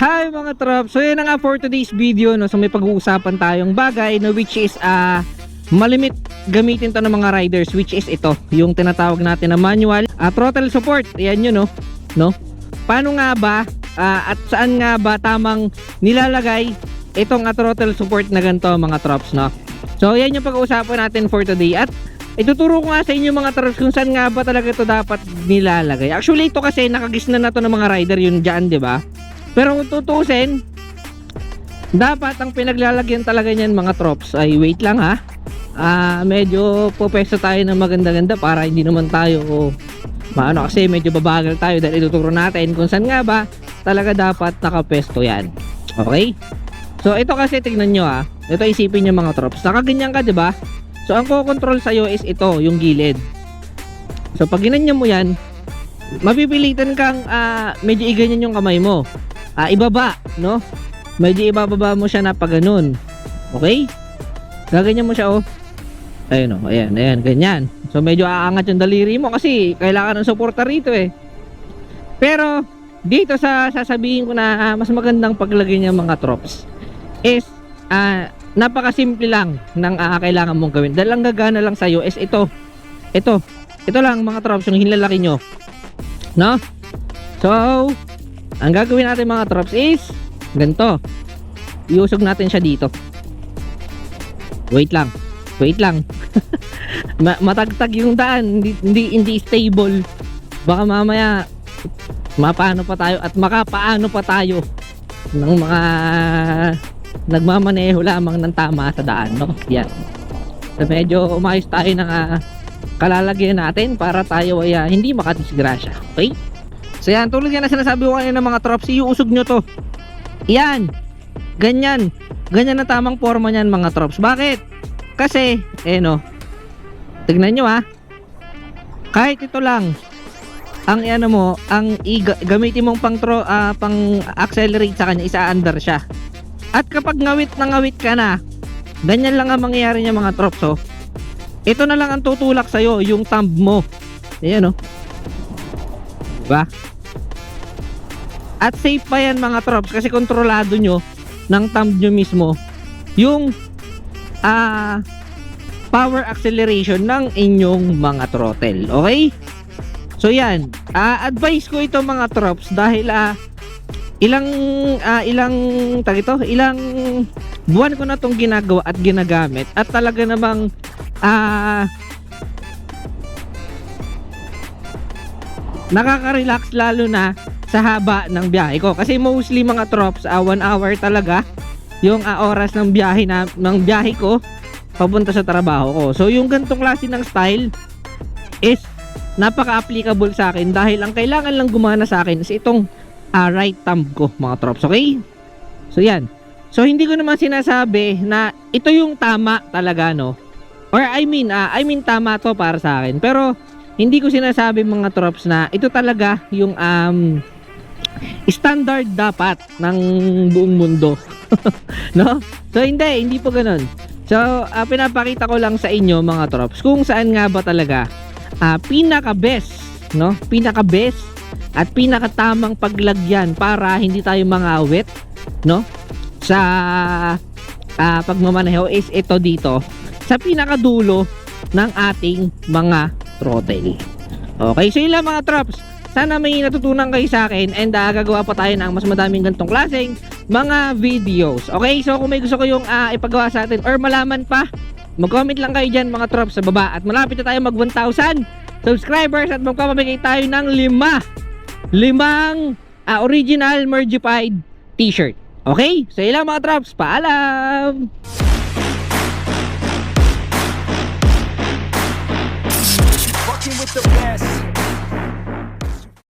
Hi mga trops! So yun na nga for today's video, no? So may pag-uusapan tayong bagay, no? Which is malimit gamitin to ng mga riders, which is ito, yung tinatawag natin na manual throttle support. Ayan yun, no? Paano nga ba at saan nga ba tamang nilalagay itong throttle support na ganito mga trops, no? So yan yung pag-uusapan natin for today. At ituturo ko nga sa inyo mga trops kung saan nga ba talaga ito dapat nilalagay. Actually ito kasi nakagisna na to ng mga rider yun dyan, di ba? Pero kung tutusin, dapat ang pinaglalagyan talaga niyan mga trops ay, wait lang ha, medyo pupesto tayo ng maganda-ganda para hindi naman tayo maano, kasi medyo babagal tayo dahil ituturo natin kung saan nga ba talaga dapat nakapesto yan. Okay? So ito kasi tignan nyo ha, ito isipin nyo mga trops, nakaganyan ka diba? So ang kukontrol sa'yo is ito, yung gilid. So pag ginanyan mo yan, mapipilitan kang medyo iganyan yung kamay mo, ibaba, no? Medyo ibababa mo siya na pag ganun. Okay? Gaganyan mo siya, oh. Ayun, oh. Ayan, ayan, ganyan. So medyo aangat yung daliri mo kasi kailangan ng suporta rito eh. Pero dito sa sasabihin ko na mas magandang paglagay niya mga trops is napakasimple lang ng kailangan mong gawin. Dahil ang gagana lang sa'yo is ito lang mga trops, yung hinlalaki nyo, no? So ang gagawin natin mga trops is ganito, iusog natin siya dito. Wait lang matagtag yung daan, hindi stable, baka mamaya mapaano pa tayo at makapaano pa tayo ng mga nagmamaneho lamang ng tama sa daan, no? Yan, so medyo umayos tayo ng kalalagyan natin para tayo ay hindi makadisgrasya. Okay? So yan, tulad yan na sinasabi ko kanina mga trops, iuusog nyo to. Yan, ganyan na tamang forma nyan mga trops. Bakit? Kasi no, tignan nyo ha, kahit ito lang ang mo, ang gamitin mong pang accelerate sa kanya, isa-under siya. At kapag ngawit na ngawit ka na, ganyan lang ang mangyayari niya mga trops. So ito na lang ang tutulak sa'yo, yung thumb mo. Ayan, diba? At safe pa yan mga trops kasi kontrolado nyo ng thumb nyo mismo yung power acceleration ng inyong mga throttle. Okay? So yan, advice ko ito mga trops dahil ilang buwan ko na itong ginagawa at ginagamit at talaga namang nakaka-relax lalo na sa haba ng biyahe ko kasi mostly mga trops 1 hour talaga yung oras ng biyahe ko papunta sa trabaho ko. So yung ganitong klase ng style is napaka-applicable sa akin dahil ang kailangan lang gumana sa akin is itong right thumb ko mga trops. Okay? So yan, so hindi ko naman sinasabi na ito yung tama talaga, no? Or I mean tama to para sa akin, pero hindi ko sinasabi mga trops na ito talaga yung standard dapat ng buong mundo. No? So hindi po ganoon. So pinapakita ko lang sa inyo mga trops kung saan nga ba talaga pinaka best, no? Pinaka best at pinaka tamang paglagyan para hindi tayo mangawit, no? Sa pagmamaneho is ito dito sa pinakadulo ng ating mga throttle. Okay, so yun lang mga trops. Sana may natutunan kayo sa akin and gagawa pa tayo ng mas madaming ganitong klaseng mga videos. Okay, so kung may gusto kayong ipagawa sa atin or malaman pa, mag-comment lang kayo dyan mga trops sa baba. At malapit na tayo mag 1,000 subscribers at magpapamigay tayo ng limang original Mergified t-shirt. Okay, so yun lang mga trops. Paalam! Working with the best.